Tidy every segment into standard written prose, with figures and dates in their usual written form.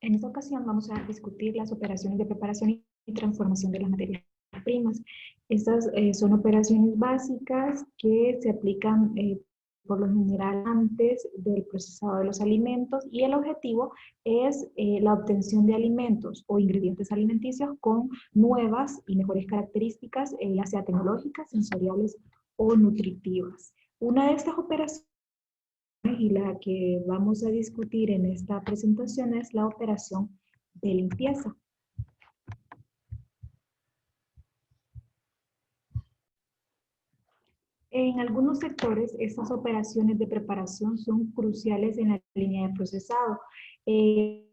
En esta ocasión vamos a discutir las operaciones de preparación y transformación de las materias primas. Estas son operaciones básicas que se aplican por lo general antes del procesado de los alimentos y el objetivo es la obtención de alimentos o ingredientes alimenticios con nuevas y mejores características, ya sea tecnológicas, sensoriales o nutritivas. Una de estas operaciones y la que vamos a discutir en esta presentación es la operación de limpieza. En algunos sectores, estas operaciones de preparación son cruciales en la línea de procesado, eh,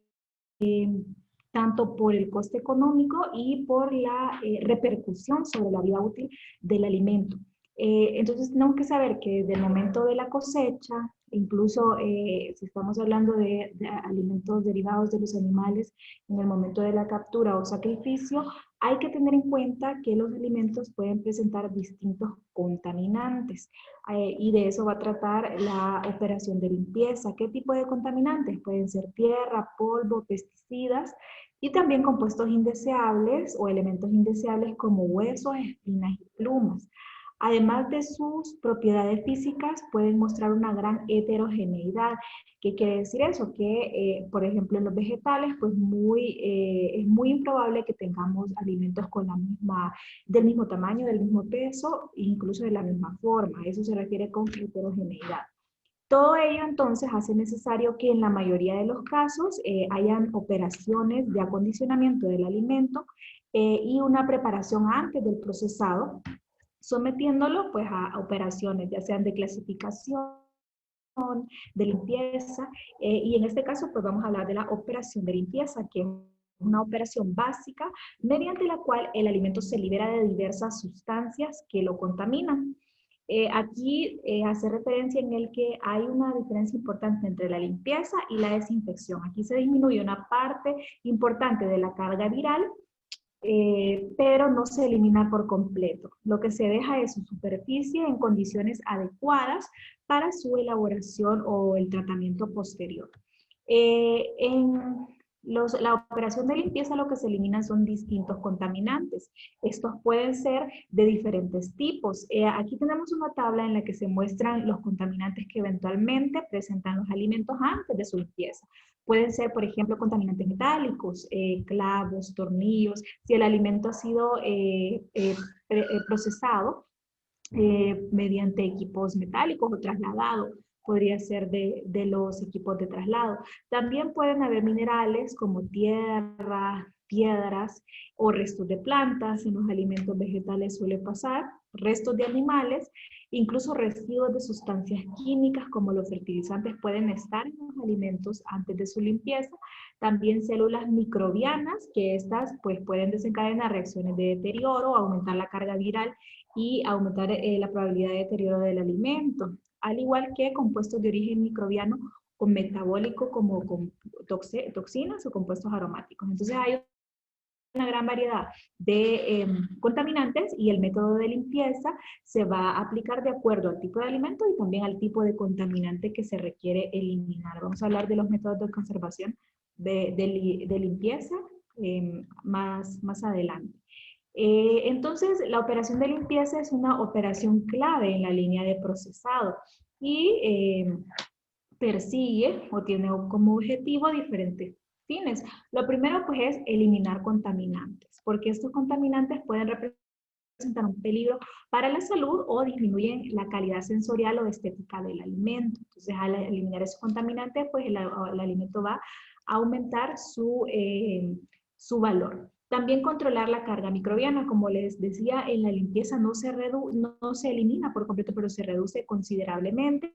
tanto por el coste económico y por la repercusión sobre la vida útil del alimento. Entonces tenemos que saber que desde el momento de la cosecha, incluso si estamos hablando de alimentos derivados de los animales, en el momento de la captura o sacrificio, hay que tener en cuenta que los alimentos pueden presentar distintos contaminantes y de eso va a tratar la operación de limpieza. ¿Qué tipo de contaminantes? Pueden ser tierra, polvo, pesticidas y también compuestos indeseables o elementos indeseables como huesos, espinas y plumas. Además de sus propiedades físicas, pueden mostrar una gran heterogeneidad. ¿Qué quiere decir eso? Que, por ejemplo, en los vegetales, pues es muy improbable que tengamos alimentos con del mismo tamaño, del mismo peso, incluso de la misma forma. Eso se refiere con heterogeneidad. Todo ello entonces hace necesario que en la mayoría de los casos hayan operaciones de acondicionamiento del alimento y una preparación antes del procesado, sometiéndolo pues a operaciones ya sean de clasificación, de limpieza, y en este caso pues vamos a hablar de la operación de limpieza, que es una operación básica mediante la cual el alimento se libera de diversas sustancias que lo contaminan. Aquí hace referencia en el que hay una diferencia importante entre la limpieza y la desinfección. Aquí se disminuye una parte importante de la carga viral, pero no se elimina por completo. Lo que se deja es su superficie en condiciones adecuadas para su elaboración o el tratamiento posterior. En la operación de limpieza lo que se eliminan son distintos contaminantes. Estos pueden ser de diferentes tipos. Aquí tenemos una tabla en la que se muestran los contaminantes que eventualmente presentan los alimentos antes de su limpieza. Pueden ser, por ejemplo, contaminantes metálicos, clavos, tornillos. Si el alimento ha sido procesado mediante equipos metálicos o trasladado, podría ser de los equipos de traslado. También pueden haber minerales como tierra, piedras o restos de plantas. En los alimentos vegetales suele pasar, restos de animales, incluso residuos de sustancias químicas como los fertilizantes pueden estar en los alimentos antes de su limpieza. También células microbianas, que estas pues, pueden desencadenar reacciones de deterioro, aumentar la carga viral y aumentar la probabilidad de deterioro del alimento, al igual que compuestos de origen microbiano o metabólico como toxinas o compuestos aromáticos. Entonces hay una gran variedad de contaminantes y el método de limpieza se va a aplicar de acuerdo al tipo de alimento y también al tipo de contaminante que se requiere eliminar. Vamos a hablar de los métodos de conservación de limpieza más adelante. Entonces, la operación de limpieza es una operación clave en la línea de procesado y persigue o tiene como objetivo diferentes fines. Lo primero pues es eliminar contaminantes, porque estos contaminantes pueden representar un peligro para la salud o disminuyen la calidad sensorial o estética del alimento. Entonces, al eliminar esos contaminantes, pues el alimento va a aumentar su valor. También controlar la carga microbiana, como les decía, en la limpieza no se elimina por completo, pero se reduce considerablemente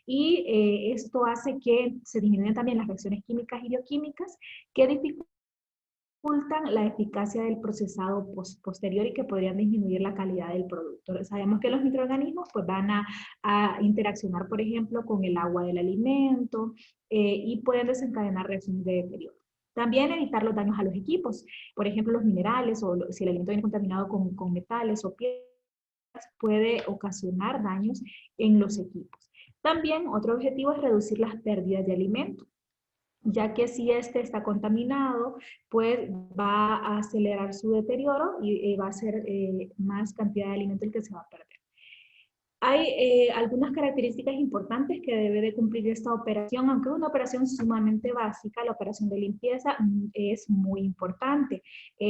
y esto hace que se disminuyan también las reacciones químicas y bioquímicas que dificultan la eficacia del procesado posterior y que podrían disminuir la calidad del producto. Sabemos que los microorganismos pues, van a interaccionar, por ejemplo, con el agua del alimento y pueden desencadenar reacciones de deterioro. También evitar los daños a los equipos, por ejemplo, los minerales o si el alimento viene contaminado con metales o piedras, puede ocasionar daños en los equipos. También otro objetivo es reducir las pérdidas de alimentos. ya que si este está contaminado, pues va a acelerar su deterioro y va a ser más cantidad de alimento el que se va a perder. Hay algunas características importantes que debe de cumplir esta operación, aunque es una operación sumamente básica, la operación de limpieza es muy importante.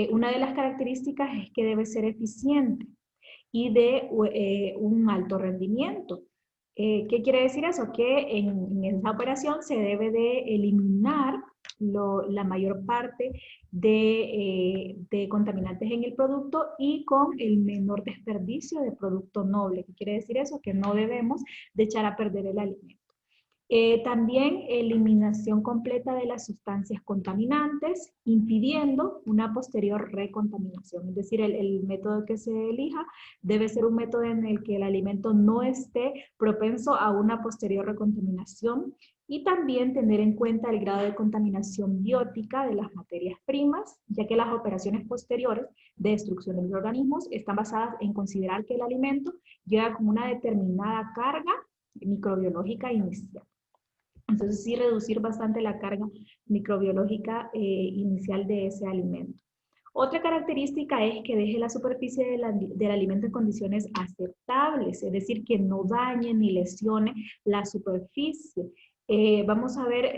Una de las características es que debe ser eficiente y de un alto rendimiento. ¿Qué quiere decir eso? Que en esta operación se debe de eliminar la mayor parte de contaminantes en el producto y con el menor desperdicio de producto noble. ¿Qué quiere decir eso? Que no debemos de echar a perder el alimento. También eliminación completa de las sustancias contaminantes, impidiendo una posterior recontaminación. Es decir, el método que se elija debe ser un método en el que el alimento no esté propenso a una posterior recontaminación y también tener en cuenta el grado de contaminación biótica de las materias primas, ya que las operaciones posteriores de destrucción de microorganismos están basadas en considerar que el alimento llega con una determinada carga microbiológica inicial. Entonces sí reducir bastante la carga microbiológica inicial de ese alimento. Otra característica es que deje la superficie del alimento en condiciones aceptables, es decir, que no dañe ni lesione la superficie. Vamos a ver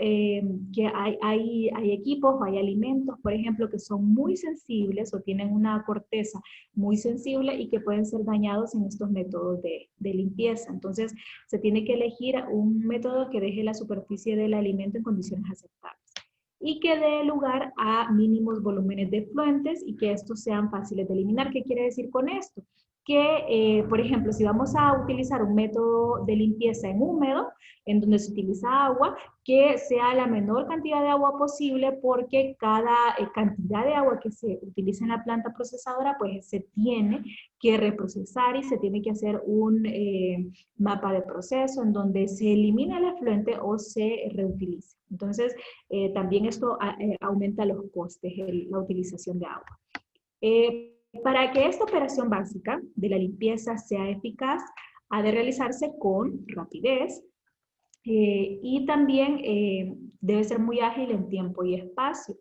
que hay equipos o hay alimentos, por ejemplo, que son muy sensibles o tienen una corteza muy sensible y que pueden ser dañados en estos métodos de limpieza. Entonces, se tiene que elegir un método que deje la superficie del alimento en condiciones aceptables y que dé lugar a mínimos volúmenes de efluentes y que estos sean fáciles de eliminar. ¿Qué quiere decir con esto? Que, por ejemplo, si vamos a utilizar un método de limpieza en húmedo, en donde se utiliza agua, que sea la menor cantidad de agua posible porque cada cantidad de agua que se utiliza en la planta procesadora, pues se tiene que reprocesar y se tiene que hacer un mapa de proceso en donde se elimina el efluente o se reutiliza. Entonces, también esto aumenta los costes, la utilización de agua. Para que esta operación básica de la limpieza sea eficaz, ha de realizarse con rapidez y también debe ser muy ágil en tiempo y espacio.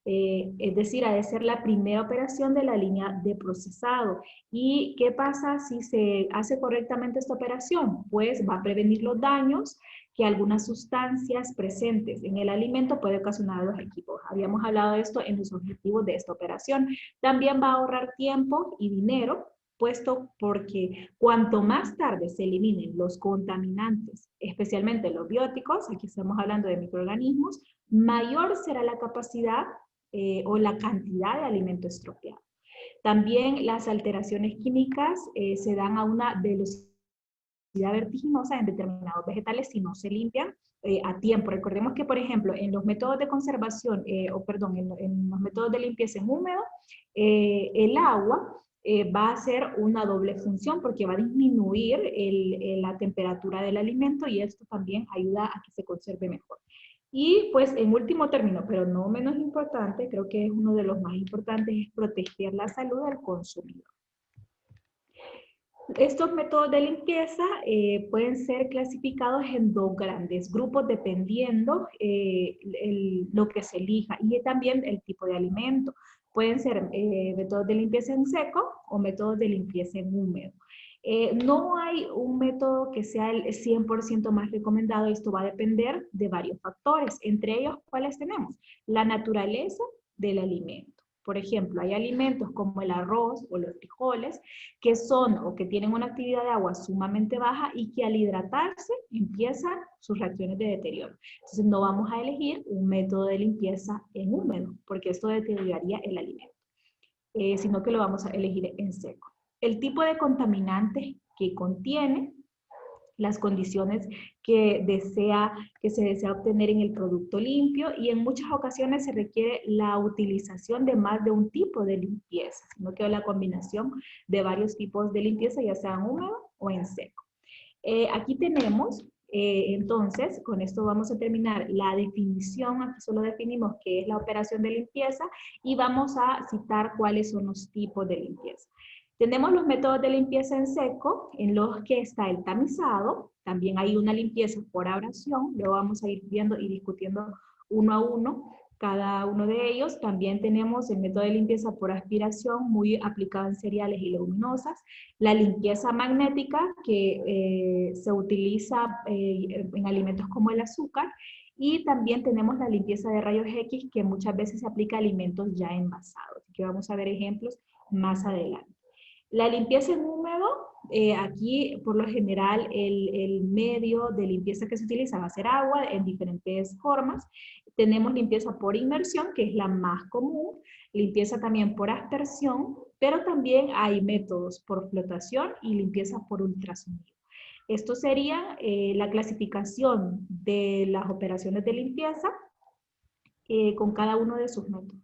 Es decir, ha de ser la primera operación de la línea de procesado. ¿Y qué pasa si se hace correctamente esta operación? Pues va a prevenir los daños que algunas sustancias presentes en el alimento puede ocasionar a los equipos. Habíamos hablado de esto en los objetivos de esta operación. También va a ahorrar tiempo y dinero, puesto porque cuanto más tarde se eliminen los contaminantes, especialmente los bióticos, aquí estamos hablando de microorganismos, mayor será la capacidad o la cantidad de alimento estropeado. También las alteraciones químicas se dan a una velocidad vertiginosa en determinados vegetales si no se limpian a tiempo. Recordemos que, por ejemplo, en los métodos de conservación, en los métodos de limpieza en húmedo, el agua va a hacer una doble función porque va a disminuir la temperatura del alimento y esto también ayuda a que se conserve mejor. Y pues en último término, pero no menos importante, creo que es uno de los más importantes, es proteger la salud del consumidor. Estos métodos de limpieza pueden ser clasificados en dos grandes grupos dependiendo lo que se elija y también el tipo de alimento. Pueden ser métodos de limpieza en seco o métodos de limpieza en húmedo. No hay un método que sea el 100% más recomendado, esto va a depender de varios factores, entre ellos, ¿cuáles tenemos? La naturaleza del alimento. Por ejemplo, hay alimentos como el arroz o los frijoles que son o que tienen una actividad de agua sumamente baja y que al hidratarse empiezan sus reacciones de deterioro. Entonces no vamos a elegir un método de limpieza en húmedo porque esto deterioraría el alimento, sino que lo vamos a elegir en seco. El tipo de contaminantes que contiene, las condiciones que se desea obtener en el producto limpio y en muchas ocasiones se requiere la utilización de más de un tipo de limpieza, sino que la combinación de varios tipos de limpieza, ya sea en húmedo o en seco. Aquí tenemos, entonces, con esto vamos a terminar la definición, aquí solo definimos qué es la operación de limpieza y vamos a citar cuáles son los tipos de limpieza. Tenemos los métodos de limpieza en seco, en los que está el tamizado, también hay una limpieza por abrasión, luego vamos a ir viendo y discutiendo uno a uno cada uno de ellos. También tenemos el método de limpieza por aspiración, muy aplicado en cereales y leguminosas. La limpieza magnética, que se utiliza en alimentos como el azúcar. Y también tenemos la limpieza de rayos X, que muchas veces se aplica a alimentos ya envasados, que vamos a ver ejemplos más adelante. La limpieza en húmedo, aquí por lo general el medio de limpieza que se utiliza va a ser agua en diferentes formas. Tenemos limpieza por inmersión, que es la más común, limpieza también por aspersión, pero también hay métodos por flotación y limpieza por ultrasonido. Esto sería la clasificación de las operaciones de limpieza con cada uno de sus métodos.